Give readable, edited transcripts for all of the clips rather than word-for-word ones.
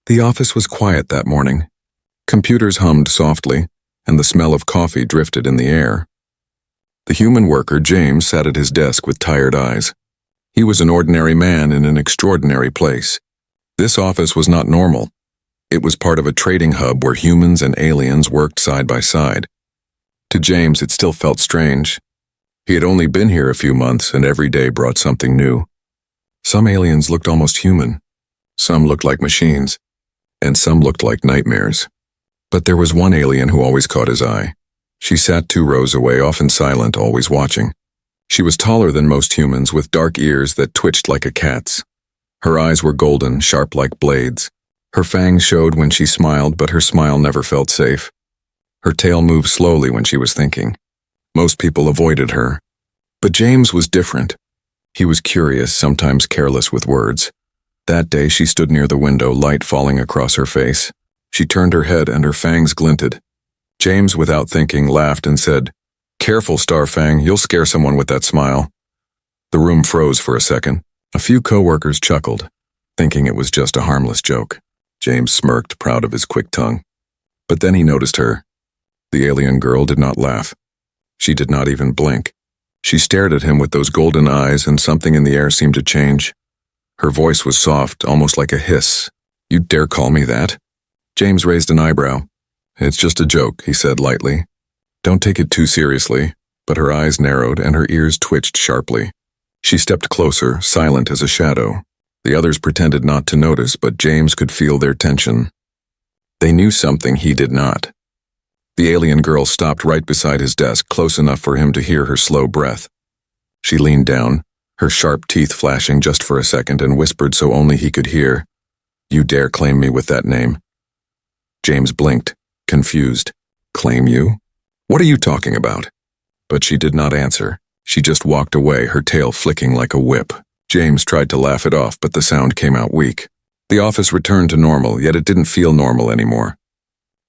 The office was quiet that morning. Computers hummed softly, and the smell of coffee drifted in the air. The human worker, James, sat at his desk with tired eyes. He was an ordinary man in an extraordinary place. This office was not normal. It was part of a trading hub where humans and aliens worked side by side. To James, it still felt strange. He had only been here a few months, and every day brought something new. Some aliens looked almost human. Some looked like machines, and some looked like nightmares. But there was one alien who always caught his eye. She sat 2 rows away, often silent, always watching. She was taller than most humans, with dark ears that twitched like a cat's. Her eyes were golden, sharp like blades. Her fangs showed when she smiled, but her smile never felt safe. Her tail moved slowly when she was thinking. Most people avoided her. But James was different. He was curious, sometimes careless with words. That day she stood near the window, light falling across her face. She turned her head and her fangs glinted. James, without thinking, laughed and said, "Careful, Star Fang, you'll scare someone with that smile." The room froze for a second. A few co-workers chuckled, thinking it was just a harmless joke. James smirked, proud of his quick tongue. But then he noticed her. The alien girl did not laugh. She did not even blink. She stared at him with those golden eyes, and something in the air seemed to change. Her voice was soft, almost like a hiss. "You dare call me that?" James raised an eyebrow. "It's just a joke," he said lightly. "Don't take it too seriously." But her eyes narrowed and her ears twitched sharply. She stepped closer, silent as a shadow. The others pretended not to notice, but James could feel their tension. They knew something he did not. The alien girl stopped right beside his desk, close enough for him to hear her slow breath. She leaned down, her sharp teeth flashing just for a second, and whispered so only he could hear, "You dare claim me with that name?" James blinked, confused. "Claim you? What are you talking about?" But she did not answer. She just walked away, her tail flicking like a whip. James tried to laugh it off, but the sound came out weak. The office returned to normal, yet it didn't feel normal anymore.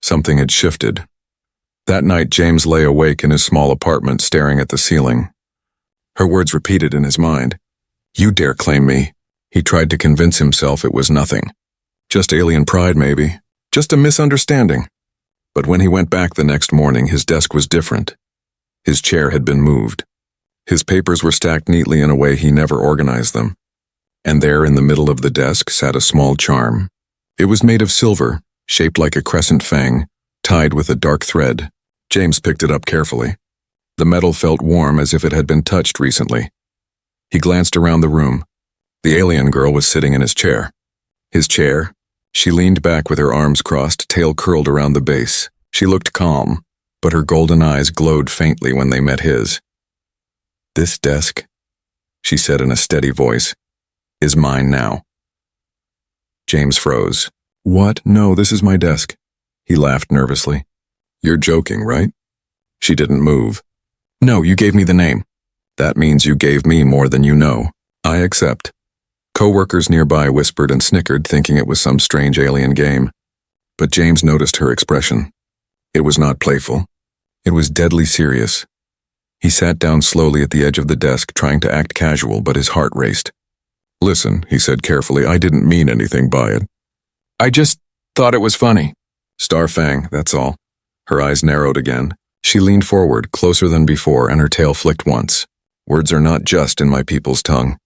Something had shifted. That night, James lay awake in his small apartment, staring at the ceiling. Her words repeated in his mind. "You dare claim me." He tried to convince himself it was nothing. Just alien pride, maybe. Just a misunderstanding. But when he went back the next morning, his desk was different. His chair had been moved. His papers were stacked neatly in a way he never organized them. And there in the middle of the desk sat a small charm. It was made of silver, shaped like a crescent fang, tied with a dark thread. James picked it up carefully. The metal felt warm, as if it had been touched recently. He glanced around the room. The alien girl was sitting in his chair. His chair? She leaned back with her arms crossed, tail curled around the base. She looked calm, but her golden eyes glowed faintly when they met his. "This desk," she said in a steady voice, "is mine now." James froze. "What? No, this is my desk." He laughed nervously. "You're joking, right?" She didn't move. "No, you gave me the name." "That means you gave me more than you know. I accept." Co-workers nearby whispered and snickered, thinking it was some strange alien game. But James noticed her expression. It was not playful. It was deadly serious. He sat down slowly at the edge of the desk, trying to act casual, but his heart raced. "Listen," he said carefully, "I didn't mean anything by it. I just thought it was funny. Star Fang, that's all." Her eyes narrowed again. She leaned forward, closer than before, and her tail flicked once. "Words are not just in my people's tongue.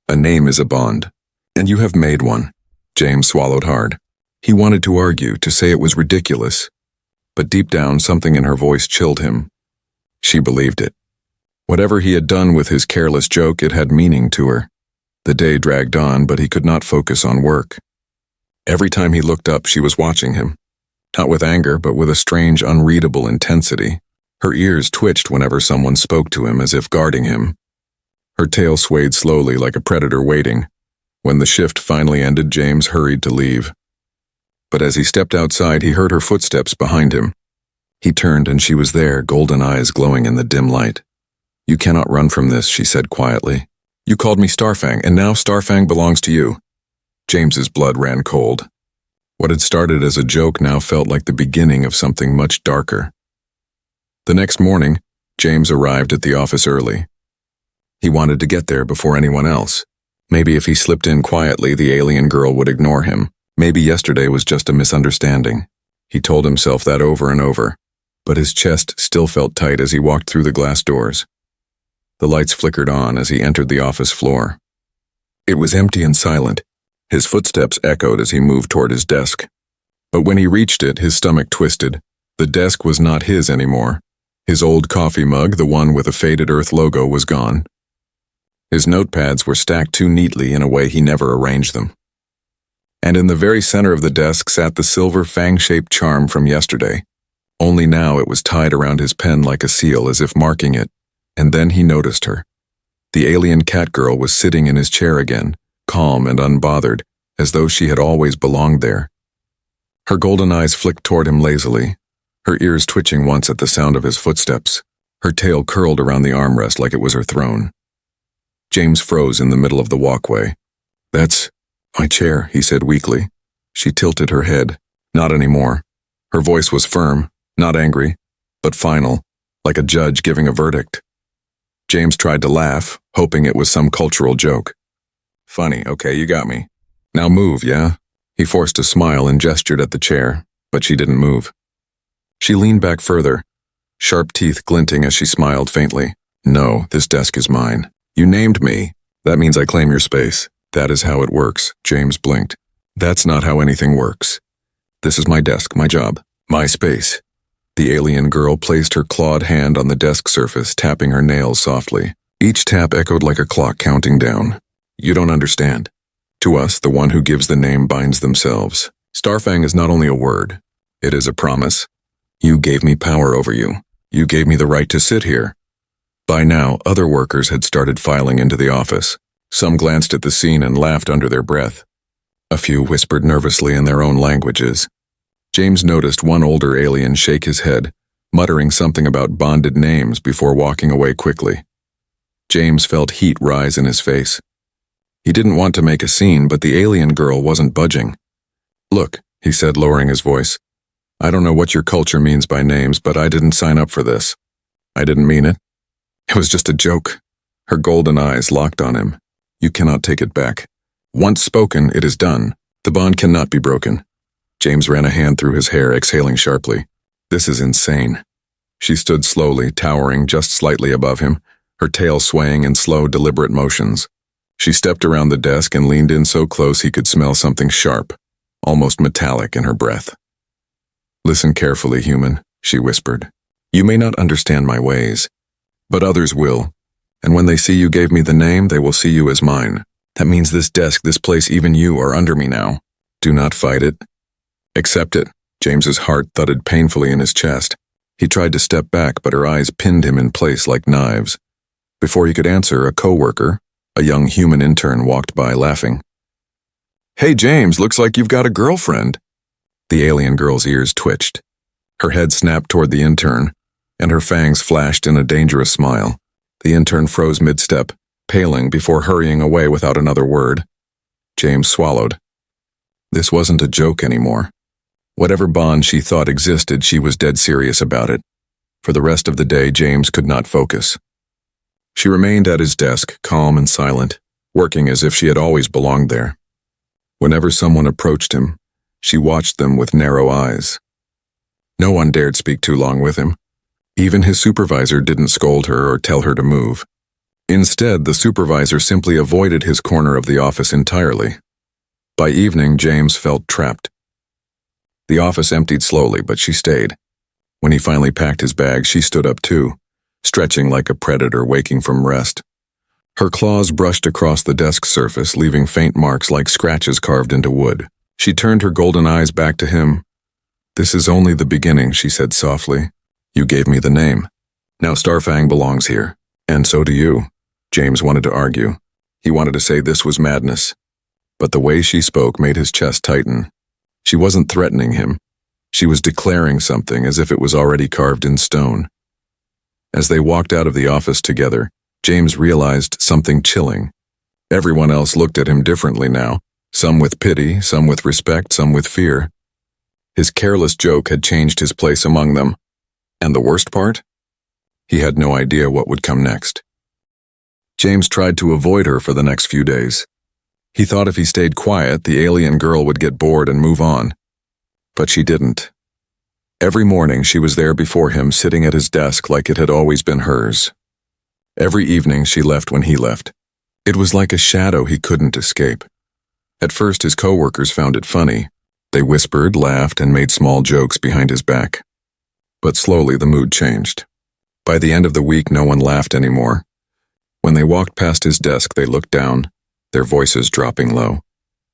A name is a bond. And you have made one." James swallowed hard. He wanted to argue, to say it was ridiculous. But deep down, something in her voice chilled him. She believed it. Whatever he had done with his careless joke, it had meaning to her. The day dragged on, but he could not focus on work. Every time he looked up, she was watching him. Not with anger, but with a strange, unreadable intensity. Her ears twitched whenever someone spoke to him, as if guarding him. Her tail swayed slowly like a predator waiting. When the shift finally ended, James hurried to leave. But as he stepped outside, he heard her footsteps behind him. He turned and she was there, golden eyes glowing in the dim light. "You cannot run from this," she said quietly. "You called me Starfang, and now Starfang belongs to you." James's blood ran cold. What had started as a joke now felt like the beginning of something much darker. The next morning, James arrived at the office early. He wanted to get there before anyone else. Maybe if he slipped in quietly, the alien girl would ignore him. Maybe yesterday was just a misunderstanding. He told himself that over and over, but his chest still felt tight as he walked through the glass doors. The lights flickered on as he entered the office floor. It was empty and silent. His footsteps echoed as he moved toward his desk. But when he reached it, his stomach twisted. The desk was not his anymore. His old coffee mug, the one with a faded Earth logo, was gone. His notepads were stacked too neatly in a way he never arranged them. And in the very center of the desk sat the silver fang-shaped charm from yesterday. Only now it was tied around his pen like a seal, as if marking it. And then he noticed her. The alien Catgirl was sitting in his chair again, calm and unbothered, as though she had always belonged there. Her golden eyes flicked toward him lazily, her ears twitching once at the sound of his footsteps. Her tail curled around the armrest like it was her throne. James froze in the middle of the walkway. "That's my chair," he said weakly. She tilted her head. Not anymore. Her voice was firm, not angry, but final, like a judge giving a verdict. James tried to laugh, hoping it was some cultural joke. "Funny, okay, you got me. Now move, yeah?" He forced a smile and gestured at the chair, but she didn't move. She leaned back further, sharp teeth glinting as she smiled faintly. "No, this desk is mine. You named me. That means I claim your space. That is how it works," James blinked. "That's not how anything works. This is my desk, my job, my space." The alien girl placed her clawed hand on the desk surface, tapping her nails softly. Each tap echoed like a clock counting down. "You don't understand. To us, the one who gives the name binds themselves. Starfang is not only a word. It is a promise. You gave me power over you. You gave me the right to sit here." By now, other workers had started filing into the office. Some glanced at the scene and laughed under their breath. A few whispered nervously in their own languages. James noticed one older alien shake his head, muttering something about bonded names before walking away quickly. James felt heat rise in his face. He didn't want to make a scene, but the alien girl wasn't budging. "Look," he said, lowering his voice. "I don't know what your culture means by names, but I didn't sign up for this. I didn't mean it. It was just a joke." Her golden eyes locked on him. "You cannot take it back. Once spoken, it is done. The bond cannot be broken." James ran a hand through his hair, exhaling sharply. "This is insane." She stood slowly, towering just slightly above him, her tail swaying in slow, deliberate motions. She stepped around the desk and leaned in so close he could smell something sharp, almost metallic in her breath. "Listen carefully, human," she whispered. "You may not understand my ways, but others will, and when they see you gave me the name, they will see you as mine. That means this desk, this place, even you are under me now. Do not fight it. Accept it." James's heart thudded painfully in his chest. He tried to step back, but her eyes pinned him in place like knives. Before he could answer, a co-worker, a young human intern, walked by laughing. "Hey James, looks like you've got a girlfriend." The alien girl's ears twitched. Her head snapped toward the intern, and her fangs flashed in a dangerous smile. The intern froze mid-step, paling before hurrying away without another word. James swallowed. This wasn't a joke anymore. Whatever bond she thought existed, she was dead serious about it. For the rest of the day, James could not focus. She remained at his desk, calm and silent, working as if she had always belonged there. Whenever someone approached him, she watched them with narrow eyes. No one dared speak too long with him. Even his supervisor didn't scold her or tell her to move. Instead, the supervisor simply avoided his corner of the office entirely. By evening, James felt trapped. The office emptied slowly, but she stayed. When he finally packed his bag, she stood up too, stretching like a predator waking from rest. Her claws brushed across the desk surface, leaving faint marks like scratches carved into wood. She turned her golden eyes back to him. "This is only the beginning," she said softly. "You gave me the name. Now Starfang belongs here, and so do you." James wanted to argue. He wanted to say this was madness. But the way she spoke made his chest tighten. She wasn't threatening him. She was declaring something as if it was already carved in stone. As they walked out of the office together, James realized something chilling. Everyone else looked at him differently now, some with pity, some with respect, some with fear. His careless joke had changed his place among them. And the worst part? He had no idea what would come next. James tried to avoid her for the next few days. He thought if he stayed quiet, the alien girl would get bored and move on. But she didn't. Every morning she was there before him, sitting at his desk like it had always been hers. Every evening she left when he left. It was like a shadow he couldn't escape. At first his coworkers found it funny. They whispered, laughed, and made small jokes behind his back. But slowly the mood changed. By the end of the week no one laughed anymore. When they walked past his desk they looked down, their voices dropping low.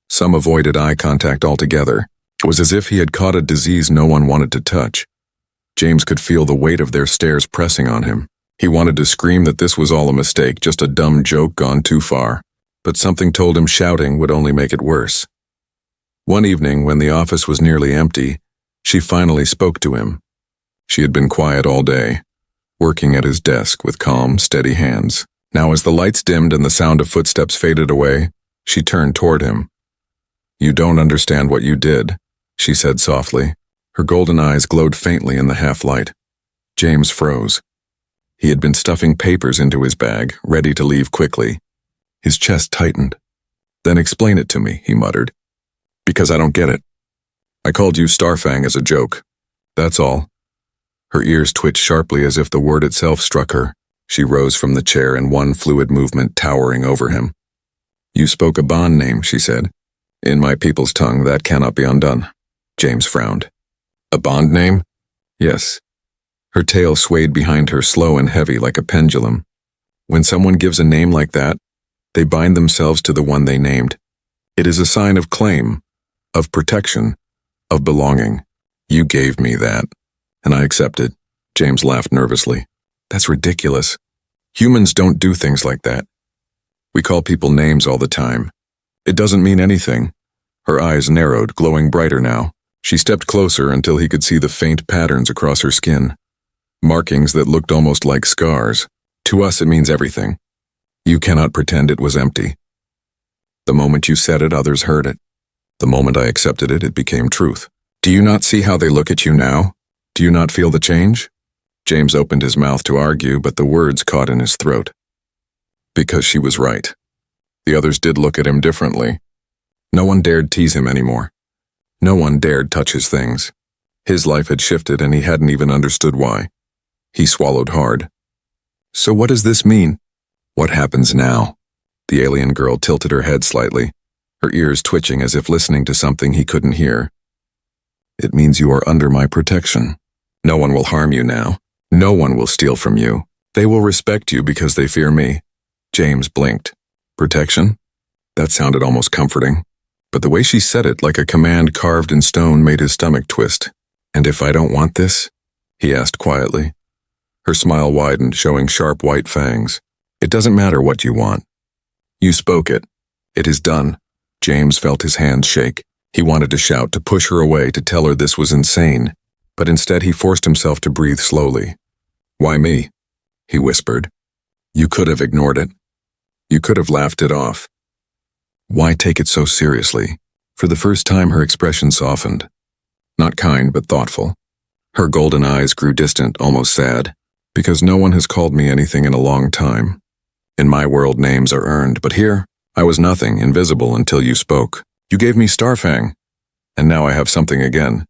Some avoided eye contact altogether. It was as if he had caught a disease no one wanted to touch. James could feel the weight of their stares pressing on him. He wanted to scream that this was all a mistake, just a dumb joke gone too far. But something told him shouting would only make it worse. One evening, when the office was nearly empty, she finally spoke to him. She had been quiet all day, working at his desk with calm, steady hands. Now as the lights dimmed and the sound of footsteps faded away, she turned toward him. "You don't understand what you did," she said softly. Her golden eyes glowed faintly in the half-light. James froze. He had been stuffing papers into his bag, ready to leave quickly. His chest tightened. "Then explain it to me," he muttered. "Because I don't get it. I called you Fang as a joke. That's all." Her ears twitched sharply as if the word itself struck her. She rose from the chair in one fluid movement, towering over him. "You spoke a bond name," she said. "In my people's tongue, that cannot be undone." James frowned. "A bond name?" "Yes." Her tail swayed behind her, slow and heavy like a pendulum. When someone gives a name like that, they bind themselves to the one they named. It is a sign of claim, of protection, of belonging. "You gave me that, and I accepted." James laughed nervously. "That's ridiculous. Humans don't do things like that. We call people names all the time. It doesn't mean anything." Her eyes narrowed, glowing brighter now. She stepped closer until he could see the faint patterns across her skin. Markings that looked almost like scars. "To us it means everything. You cannot pretend it was empty. The moment you said it, others heard it. The moment I accepted it, it became truth. Do you not see how they look at you now? Do you not feel the change?" James opened his mouth to argue, but the words caught in his throat. Because she was right. The others did look at him differently. No one dared tease him anymore. No one dared touch his things. His life had shifted and he hadn't even understood why. He swallowed hard. "So what does this mean?" "What happens now?" The alien girl tilted her head slightly, her ears twitching as if listening to something he couldn't hear. "It means you are under my protection. No one will harm you now. No one will steal from you. They will respect you because they fear me." James blinked. Protection? That sounded almost comforting. But the way she said it, like a command carved in stone, made his stomach twist. "And if I don't want this?" he asked quietly. Her smile widened, showing sharp white fangs. "It doesn't matter what you want. You spoke it. It is done." James felt his hands shake. He wanted to shout, to push her away, to tell her this was insane. But instead he forced himself to breathe slowly. "Why me?" he whispered. "You could have ignored it. You could have laughed it off. Why take it so seriously?" For the first time her expression softened. Not kind, but thoughtful. Her golden eyes grew distant, almost sad. "Because no one has called me anything in a long time. In my world, names are earned, but here, I was nothing, invisible, until you spoke. You gave me Fang, and now I have something again."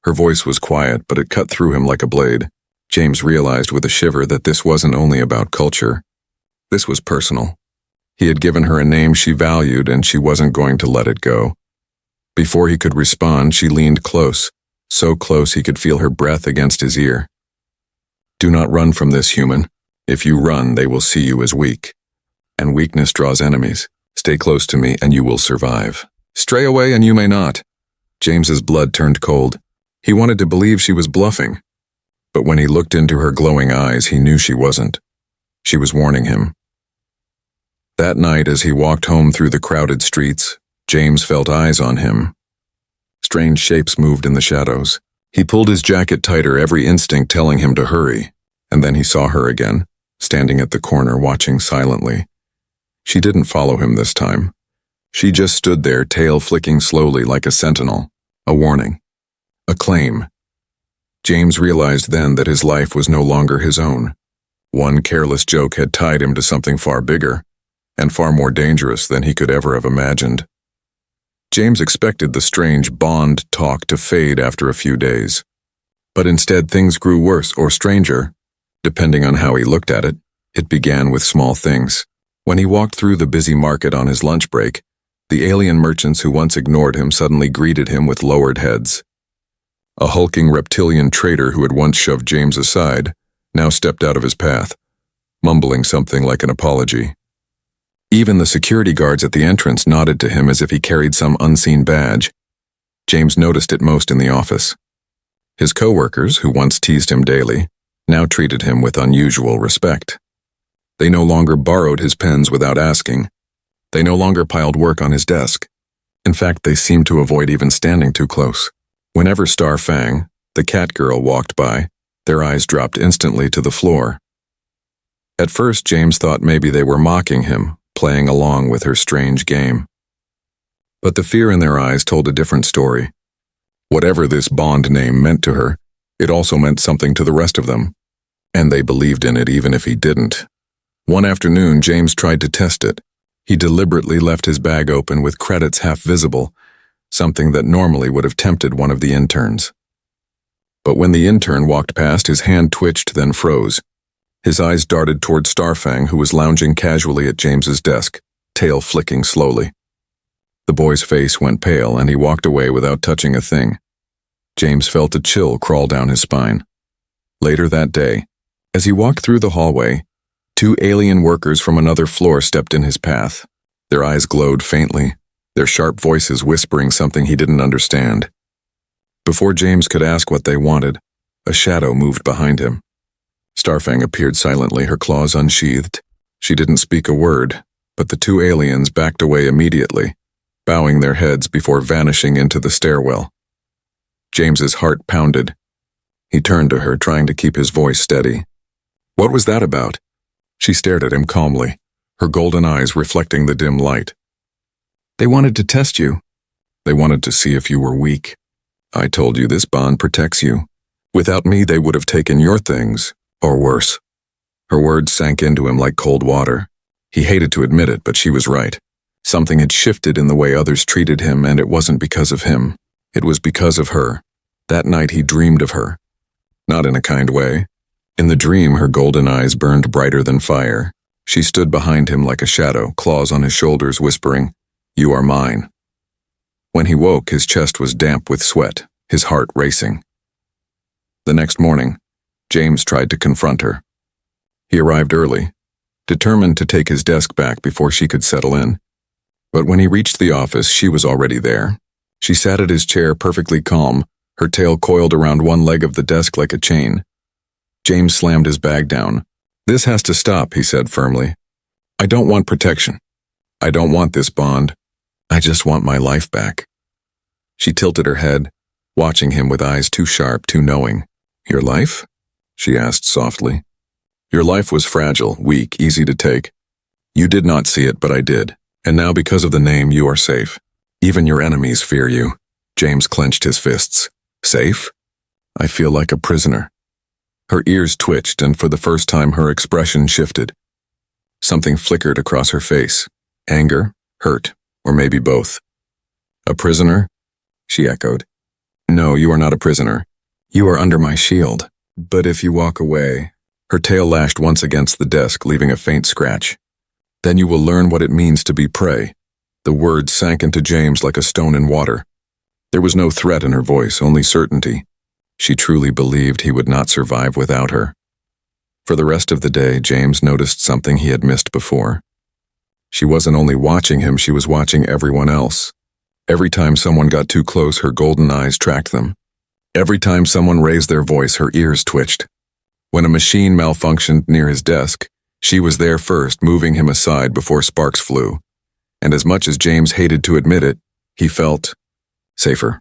Her voice was quiet, but it cut through him like a blade. James realized with a shiver that this wasn't only about culture. This was personal. He had given her a name she valued, and she wasn't going to let it go. Before he could respond, she leaned close, so close he could feel her breath against his ear. "Do not run from this, human. If you run, they will see you as weak. And weakness draws enemies. Stay close to me, and you will survive. Stray away, and you may not." James's blood turned cold. He wanted to believe she was bluffing. But when he looked into her glowing eyes, he knew she wasn't. She was warning him. That night, as he walked home through the crowded streets, James felt eyes on him. Strange shapes moved in the shadows. He pulled his jacket tighter, every instinct telling him to hurry. And then he saw her again, standing at the corner, watching silently. She didn't follow him this time. She just stood there, tail flicking slowly like a sentinel. A warning. A claim. James realized then that his life was no longer his own. One careless joke had tied him to something far bigger, and far more dangerous than he could ever have imagined. James expected the strange bond talk to fade after a few days. But instead things grew worse or stranger. Depending on how he looked at it, it began with small things. When he walked through the busy market on his lunch break, the alien merchants who once ignored him suddenly greeted him with lowered heads. A hulking reptilian trader who had once shoved James aside now stepped out of his path, mumbling something like an apology. Even the security guards at the entrance nodded to him as if he carried some unseen badge. James noticed it most in the office. His co-workers, who once teased him daily, now treated him with unusual respect. They no longer borrowed his pens without asking. They no longer piled work on his desk. In fact, they seemed to avoid even standing too close. Whenever Fang, the Catgirl, walked by, their eyes dropped instantly to the floor. At first, James thought maybe they were mocking him, playing along with her strange game. But the fear in their eyes told a different story. Whatever this Bond name meant to her, it also meant something to the rest of them, and they believed in it even if he didn't. One afternoon, James tried to test it. He deliberately left his bag open with credits half visible, something that normally would have tempted one of the interns. But when the intern walked past, his hand twitched, then froze. His eyes darted toward Fang, who was lounging casually at James's desk, tail flicking slowly. The boy's face went pale, and he walked away without touching a thing. James felt a chill crawl down his spine. Later that day, as he walked through the hallway, two alien workers from another floor stepped in his path. Their eyes glowed faintly, their sharp voices whispering something he didn't understand. Before James could ask what they wanted, a shadow moved behind him. Fang appeared silently, her claws unsheathed. She didn't speak a word, but the two aliens backed away immediately, bowing their heads before vanishing into the stairwell. James's heart pounded. He turned to her, trying to keep his voice steady. "What was that about?" She stared at him calmly, her golden eyes reflecting the dim light. "They wanted to test you. They wanted to see if you were weak. I told you this bond protects you. Without me, they would have taken your things, or worse." Her words sank into him like cold water. He hated to admit it, but she was right. Something had shifted in the way others treated him, and it wasn't because of him. It was because of her. That night he dreamed of her. Not in a kind way. In the dream, her golden eyes burned brighter than fire. She stood behind him like a shadow, claws on his shoulders, whispering, "You are mine." When he woke, his chest was damp with sweat, his heart racing. The next morning, James tried to confront her. He arrived early, determined to take his desk back before she could settle in. But when he reached the office, she was already there. She sat at his chair perfectly calm, her tail coiled around one leg of the desk like a chain. James slammed his bag down. "This has to stop," he said firmly. "I don't want protection. I don't want this bond. I just want my life back." She tilted her head, watching him with eyes too sharp, too knowing. "Your life?" she asked softly. "Your life was fragile, weak, easy to take. You did not see it, but I did. And now because of the name, you are safe. Even your enemies fear you." James clenched his fists. "Safe? I feel like a prisoner." Her ears twitched, and for the first time her expression shifted. Something flickered across her face. Anger, hurt, or maybe both. "A prisoner?" she echoed. "No, you are not a prisoner. You are under my shield. But if you walk away..." Her tail lashed once against the desk, leaving a faint scratch. "Then you will learn what it means to be prey." The words sank into James like a stone in water. There was no threat in her voice, only certainty. She truly believed he would not survive without her. For the rest of the day, James noticed something he had missed before. She wasn't only watching him, she was watching everyone else. Every time someone got too close, her golden eyes tracked them. Every time someone raised their voice, her ears twitched. When a machine malfunctioned near his desk, she was there first, moving him aside before sparks flew. And as much as James hated to admit it, he felt safer.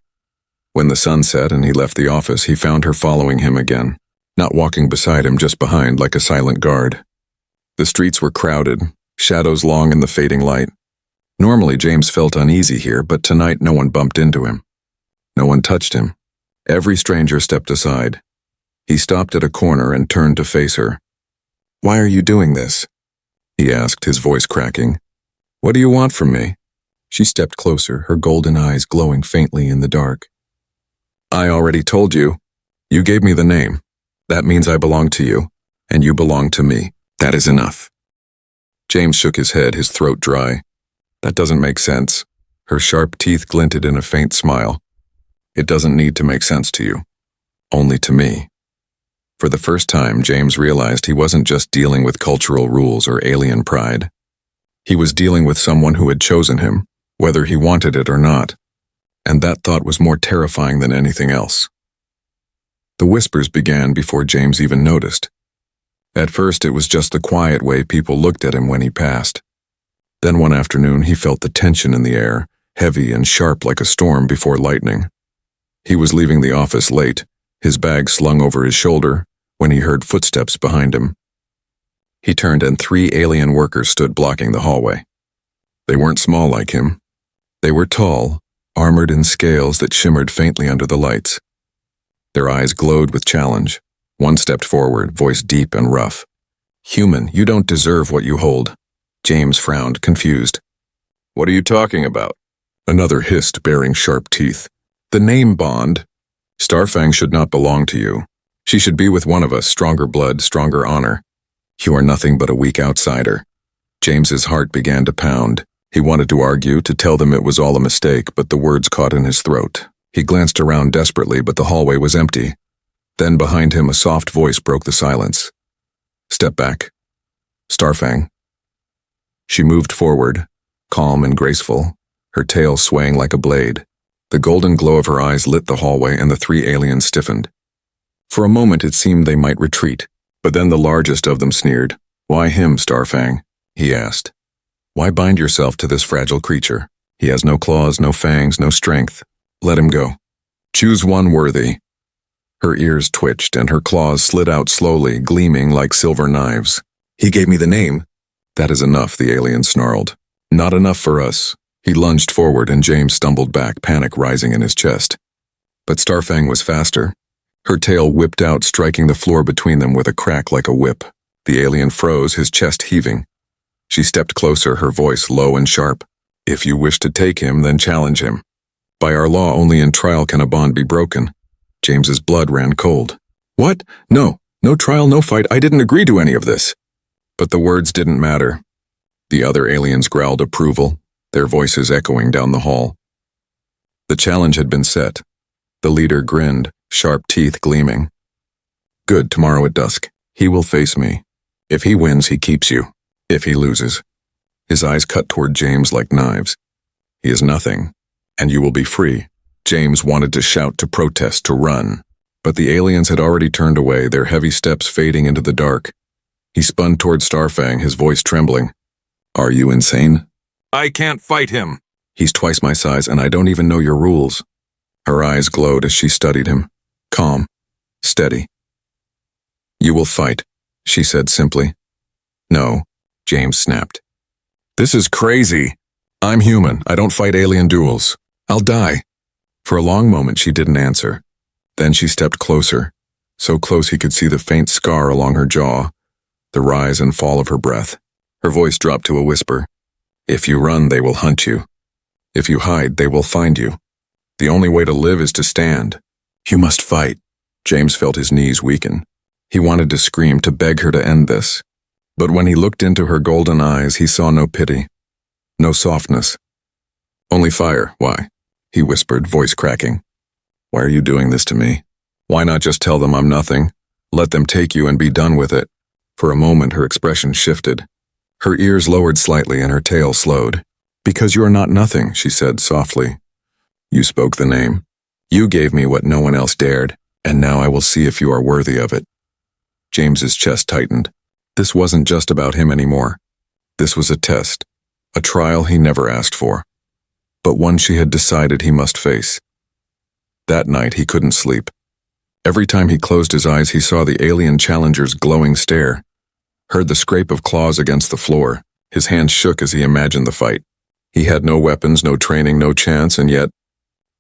When the sun set and he left the office, he found her following him again, not walking beside him, just behind like a silent guard. The streets were crowded, shadows long in the fading light. Normally James felt uneasy here, but tonight no one bumped into him. No one touched him. Every stranger stepped aside. He stopped at a corner and turned to face her. "Why are you doing this?" he asked, his voice cracking. What do you want from me? She stepped closer, her golden eyes glowing faintly in the dark. I already told you. You gave me the name. That means I belong to you, and you belong to me. That is enough. James shook his head, his throat dry. That doesn't make sense. Her sharp teeth glinted in a faint smile. It doesn't need to make sense to you. Only to me. For the first time, James realized he wasn't just dealing with cultural rules or alien pride. He was dealing with someone who had chosen him, whether he wanted it or not. And that thought was more terrifying than anything else. The whispers began before James even noticed. At first, it was just the quiet way people looked at him when he passed. Then one afternoon, he felt the tension in the air, heavy and sharp like a storm before lightning. He was leaving the office late, his bag slung over his shoulder, when he heard footsteps behind him. He turned and 3 alien workers stood blocking the hallway. They weren't small like him. They were tall, armored in scales that shimmered faintly under the lights. Their eyes glowed with challenge. One stepped forward, voice deep and rough. "Human, you don't deserve what you hold." James frowned, confused. "What are you talking about?" Another hissed, baring sharp teeth. "The name Bond. Fang should not belong to you. She should be with one of us, stronger blood, stronger honor. You are nothing but a weak outsider." James's heart began to pound. He wanted to argue, to tell them it was all a mistake, but the words caught in his throat. He glanced around desperately, but the hallway was empty. Then behind him, a soft voice broke the silence. "Step back. Fang." She moved forward, calm and graceful, her tail swaying like a blade. The golden glow of her eyes lit the hallway, and the 3 aliens stiffened. For a moment it seemed they might retreat, but then the largest of them sneered. "Why him, Fang?" he asked. "Why bind yourself to this fragile creature? He has no claws, no fangs, no strength. Let him go. Choose one worthy." Her ears twitched, and her claws slid out slowly, gleaming like silver knives. "He gave me the name." "That is enough," the alien snarled. "Not enough for us." He lunged forward, and James stumbled back, panic rising in his chest. But Fang was faster. Her tail whipped out, striking the floor between them with a crack like a whip. The alien froze, his chest heaving. She stepped closer, her voice low and sharp. "If you wish to take him, then challenge him. By our law, only in trial can a bond be broken." James's blood ran cold. "What? No trial, no fight. I didn't agree to any of this." But the words didn't matter. The other aliens growled approval, their voices echoing down the hall. The challenge had been set. The leader grinned, sharp teeth gleaming. "Good, tomorrow at dusk. He will face me. If he wins, he keeps you. If he loses." His eyes cut toward James like knives. "He is nothing, and you will be free." James wanted to shout, to protest, to run. But the aliens had already turned away, their heavy steps fading into the dark. He spun toward Fang, his voice trembling. "Are you insane?" "I can't fight him." "He's twice my size, and I don't even know your rules." Her eyes glowed as she studied him. Calm. Steady. "You will fight," she said simply. "No," James snapped. "This is crazy. I'm human. I don't fight alien duels. I'll die." For a long moment she didn't answer. Then she stepped closer, so close he could see the faint scar along her jaw, the rise and fall of her breath. Her voice dropped to a whisper. "If you run, they will hunt you. If you hide, they will find you. The only way to live is to stand. You must fight." James felt his knees weaken. He wanted to scream, to beg her to end this. But when he looked into her golden eyes, he saw no pity, no softness. "Only fire. Why?" he whispered, voice cracking. "Why are you doing this to me? Why not just tell them I'm nothing? Let them take you and be done with it." For a moment her expression shifted. Her ears lowered slightly and her tail slowed. "Because you are not nothing," she said softly. "You spoke the name. You gave me what no one else dared, and now I will see if you are worthy of it." James's chest tightened. This wasn't just about him anymore. This was a test, a trial he never asked for, but one she had decided he must face. That night he couldn't sleep. Every time he closed his eyes, he saw the alien challenger's glowing stare, heard the scrape of claws against the floor. His hands shook as he imagined the fight. He had no weapons, no training, no chance, and yet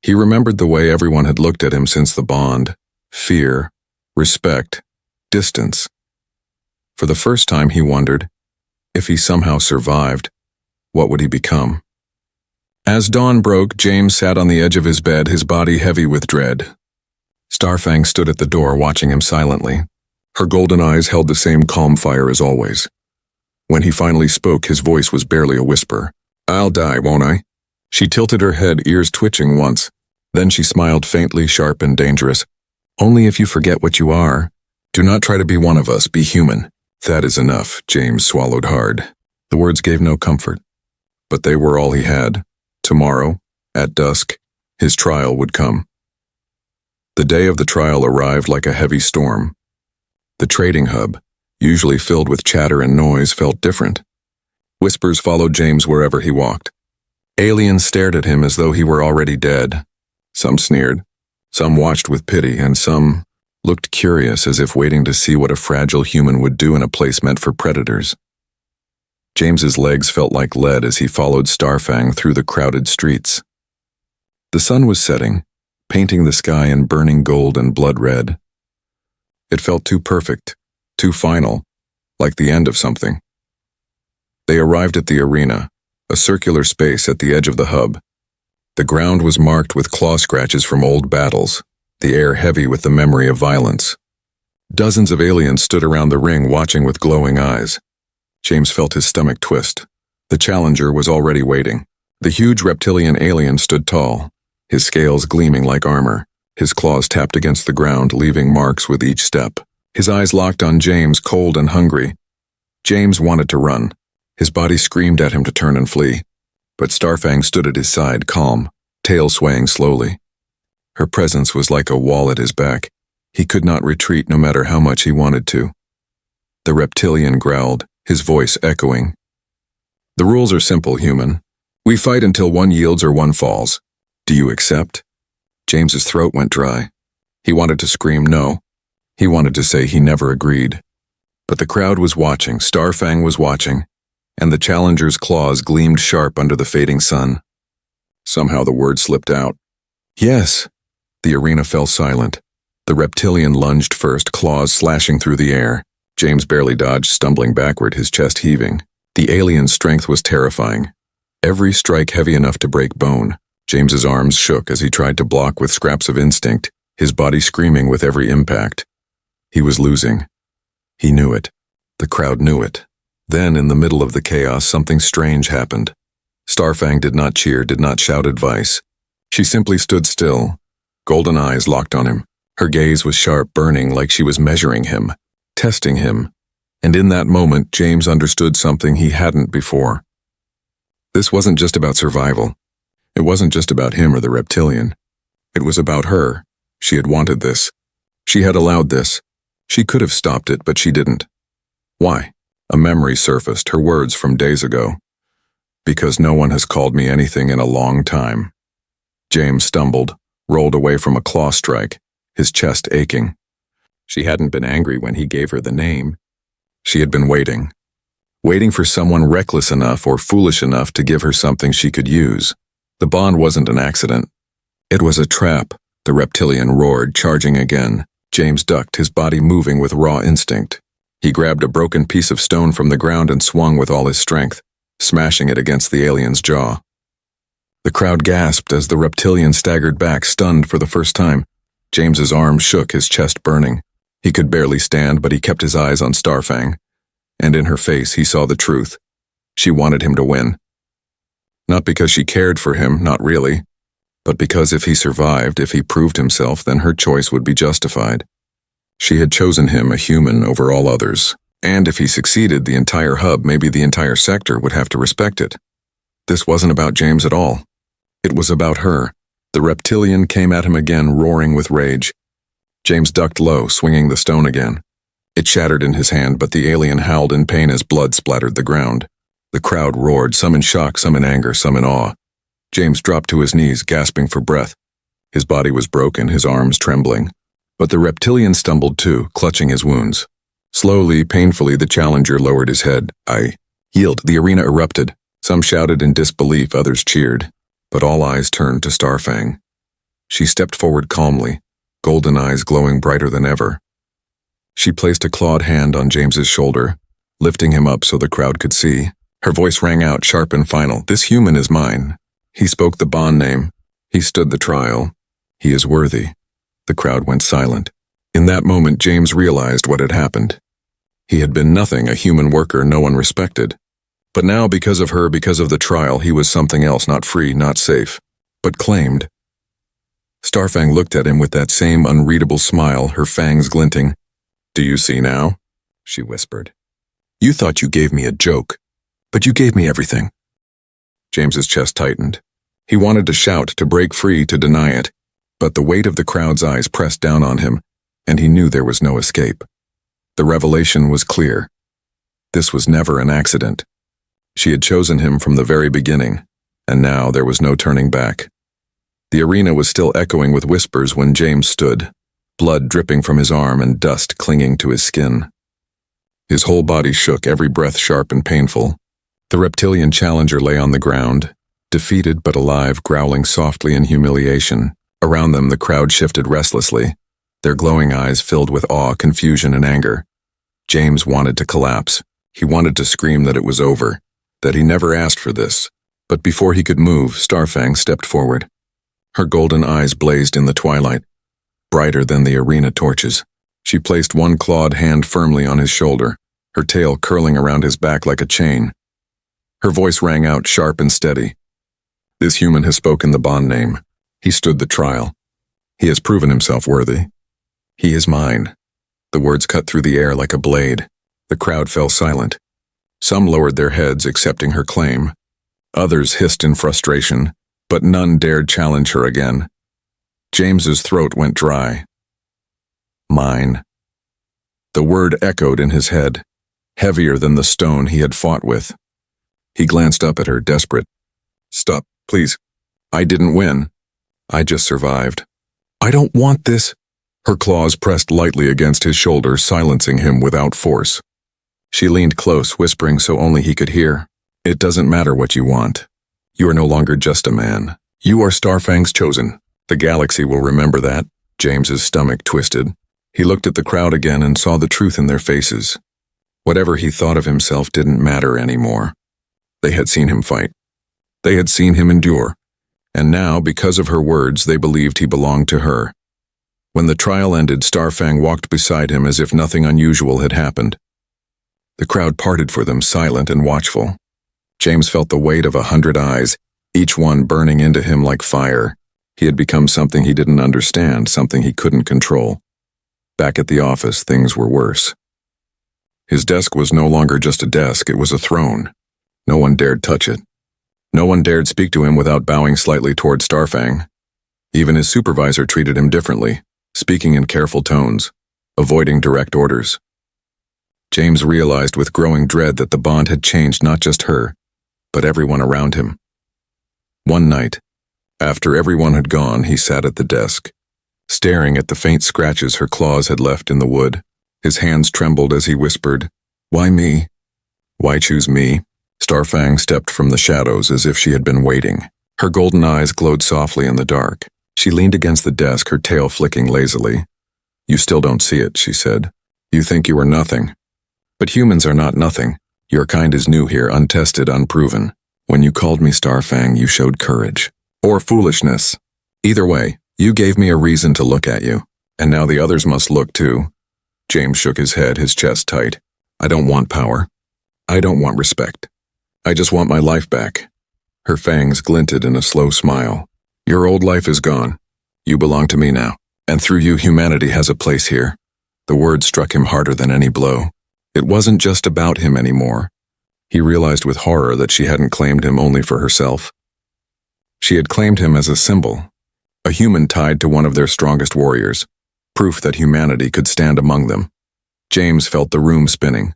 he remembered the way everyone had looked at him since the bond. Fear, respect, distance. For the first time he wondered, if he somehow survived, What would he become? As dawn broke, James sat on the edge of his bed, his body heavy with dread. Starfang stood at the door, watching him silently. Her golden eyes held the same calm fire as always. When he finally spoke, his voice was barely a whisper. "I'll die, won't I?" She tilted her head, ears twitching once. Then she smiled faintly, sharp and dangerous. "Only if you forget what you are. Do not try to be one of us, be human." "That is enough," James swallowed hard. The words gave no comfort. But they were all he had. Tomorrow, at dusk, his trial would come. The day of the trial arrived like a heavy storm. The trading hub, usually filled with chatter and noise, felt different. Whispers followed James wherever he walked. Aliens stared at him as though he were already dead. Some sneered, some watched with pity, and some looked curious as if waiting to see what a fragile human would do in a place meant for predators. James's legs felt like lead as he followed Starfang through the crowded streets. The sun was setting, painting the sky in burning gold and blood red. It felt too perfect, too final, like the end of something. They arrived at the arena, a circular space at the edge of the hub. The ground was marked with claw scratches from old battles, the air heavy with the memory of violence. Dozens of aliens stood around the ring, watching with glowing eyes. James felt his stomach twist. The challenger was already waiting. The huge reptilian alien stood tall, his scales gleaming like armor. His claws tapped against the ground, leaving marks with each step. His eyes locked on James, cold and hungry. James wanted to run. His body screamed at him to turn and flee. But Starfang stood at his side, calm, tail swaying slowly. Her presence was like a wall at his back. He could not retreat no matter how much he wanted to. The reptilian growled, his voice echoing. "The rules are simple, human. We fight until one yields or one falls. Do you accept?" James's throat went dry. He wanted to scream no. He wanted to say he never agreed. But the crowd was watching, Starfang was watching, and the challenger's claws gleamed sharp under the fading sun. Somehow the word slipped out. "Yes." The arena fell silent. The reptilian lunged first, claws slashing through the air. James barely dodged, stumbling backward, his chest heaving. The alien's strength was terrifying. Every strike heavy enough to break bone. James's arms shook as he tried to block with scraps of instinct, his body screaming with every impact. He was losing. He knew it. The crowd knew it. Then, in the middle of the chaos, something strange happened. Starfang did not cheer, did not shout advice. She simply stood still, golden eyes locked on him. Her gaze was sharp, burning, like she was measuring him, testing him. And in that moment, James understood something he hadn't before. This wasn't just about survival. It wasn't just about him or the reptilian. It was about her. She had wanted this. She had allowed this. She could have stopped it, but she didn't. Why? A memory surfaced, her words from days ago. "Because no one has called me anything in a long time." James stumbled, rolled away from a claw strike, his chest aching. She hadn't been angry when he gave her the name. She had been waiting. Waiting for someone reckless enough or foolish enough to give her something she could use. The bond wasn't an accident. It was a trap. The reptilian roared, charging again. James ducked, his body moving with raw instinct. He grabbed a broken piece of stone from the ground and swung with all his strength, smashing it against the alien's jaw. The crowd gasped as the reptilian staggered back, stunned for the first time. James's arms shook, his chest burning. He could barely stand, but he kept his eyes on Starfang. And in her face, he saw the truth. She wanted him to win. Not because she cared for him, not really, but because if he survived, if he proved himself, then her choice would be justified. She had chosen him, a human, over all others. And if he succeeded, the entire hub, maybe the entire sector, would have to respect it. This wasn't about James at all. It was about her. The reptilian came at him again, roaring with rage. James ducked low, swinging the stone again. It shattered in his hand, but the alien howled in pain as blood splattered the ground. The crowd roared, some in shock, some in anger, some in awe. James dropped to his knees, gasping for breath. His body was broken, his arms trembling. But the reptilian stumbled too, clutching his wounds. Slowly, painfully, the challenger lowered his head. "I yield." The arena erupted. Some shouted in disbelief, others cheered. But all eyes turned to Starfang. She stepped forward calmly, golden eyes glowing brighter than ever. She placed a clawed hand on James's shoulder, lifting him up so the crowd could see. Her voice rang out sharp and final. This human is mine. He spoke the bond name. He stood the trial. He is worthy. The crowd went silent. In that moment, James realized what had happened. He had been nothing, a human worker no one respected. But now, because of her, because of the trial, he was something else, not free, not safe, but claimed. Starfang looked at him with that same unreadable smile, her fangs glinting. Do you see now? She whispered. You thought you gave me a joke, but you gave me everything. James's chest tightened. He wanted to shout, to break free, to deny it, but the weight of the crowd's eyes pressed down on him, and he knew there was no escape. The revelation was clear. This was never an accident. She had chosen him from the very beginning, and now there was no turning back. The arena was still echoing with whispers when James stood, blood dripping from his arm and dust clinging to his skin. His whole body shook, every breath sharp and painful. The reptilian challenger lay on the ground, defeated but alive, growling softly in humiliation. Around them, the crowd shifted restlessly, their glowing eyes filled with awe, confusion, and anger. James wanted to collapse. He wanted to scream that it was over, that he never asked for this. But before he could move, Starfang stepped forward. Her golden eyes blazed in the twilight, brighter than the arena torches. She placed one clawed hand firmly on his shoulder, her tail curling around his back like a chain. Her voice rang out sharp and steady. This human has spoken the bond name. He stood the trial. He has proven himself worthy. He is mine. The words cut through the air like a blade. The crowd fell silent. Some lowered their heads, accepting her claim. Others hissed in frustration, but none dared challenge her again. James's throat went dry. Mine. The word echoed in his head, heavier than the stone he had fought with. He glanced up at her, desperate. Stop, please. I didn't win. I just survived. I don't want this. Her claws pressed lightly against his shoulder, silencing him without force. She leaned close, whispering so only he could hear. It doesn't matter what you want. You are no longer just a man. You are Starfang's chosen. The galaxy will remember that. James's stomach twisted. He looked at the crowd again and saw the truth in their faces. Whatever he thought of himself didn't matter anymore. They had seen him fight. They had seen him endure. And now, because of her words, they believed he belonged to her. When the trial ended, Starfang walked beside him as if nothing unusual had happened. The crowd parted for them, silent and watchful. James felt the weight of 100 eyes, each one burning into him like fire. He had become something he didn't understand, something he couldn't control. Back at the office, things were worse. His desk was no longer just a desk, it was a throne. No one dared touch it. No one dared speak to him without bowing slightly toward Starfang. Even his supervisor treated him differently, speaking in careful tones, avoiding direct orders. James realized with growing dread that the bond had changed not just her, but everyone around him. One night, after everyone had gone, he sat at the desk, staring at the faint scratches her claws had left in the wood. His hands trembled as he whispered, "Why me? Why choose me?" Starfang stepped from the shadows as if she had been waiting. Her golden eyes glowed softly in the dark. She leaned against the desk, her tail flicking lazily. "You still don't see it," she said. "You think you are nothing. But humans are not nothing. Your kind is new here, untested, unproven. When you called me Starfang, you showed courage. Or foolishness. Either way, you gave me a reason to look at you. And now the others must look too." James shook his head, his chest tight. "I don't want power. I don't want respect. I just want my life back." Her fangs glinted in a slow smile. "Your old life is gone. You belong to me now. And through you, humanity has a place here." The word struck him harder than any blow. It wasn't just about him anymore. He realized with horror that she hadn't claimed him only for herself. She had claimed him as a symbol, a human tied to one of their strongest warriors, proof that humanity could stand among them. James felt the room spinning.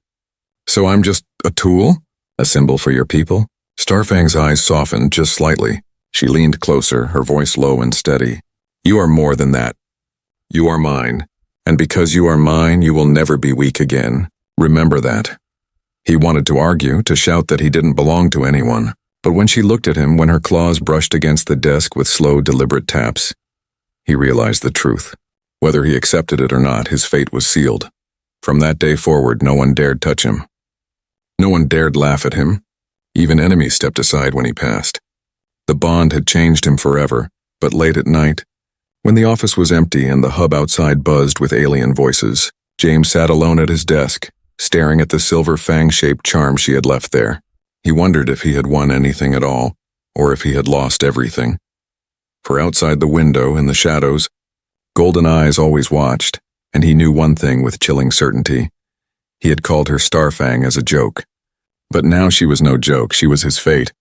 "So I'm just a tool? A symbol for your people?" Starfang's eyes softened just slightly. She leaned closer, her voice low and steady. "You are more than that. You are mine, and because you are mine, you will never be weak again. Remember that." He wanted to argue, to shout that he didn't belong to anyone, but when she looked at him, when her claws brushed against the desk with slow, deliberate taps, he realized the truth. Whether he accepted it or not, his fate was sealed. From that day forward, no one dared touch him. No one dared laugh at him. Even enemies stepped aside when he passed. The bond had changed him forever, but late at night, when the office was empty and the hub outside buzzed with alien voices, James sat alone at his desk, staring at the silver fang-shaped charm she had left there. He wondered if he had won anything at all, or if he had lost everything. For outside the window, in the shadows, golden eyes always watched, and he knew one thing with chilling certainty. He had called her Starfang as a joke. But now she was no joke, she was his fate.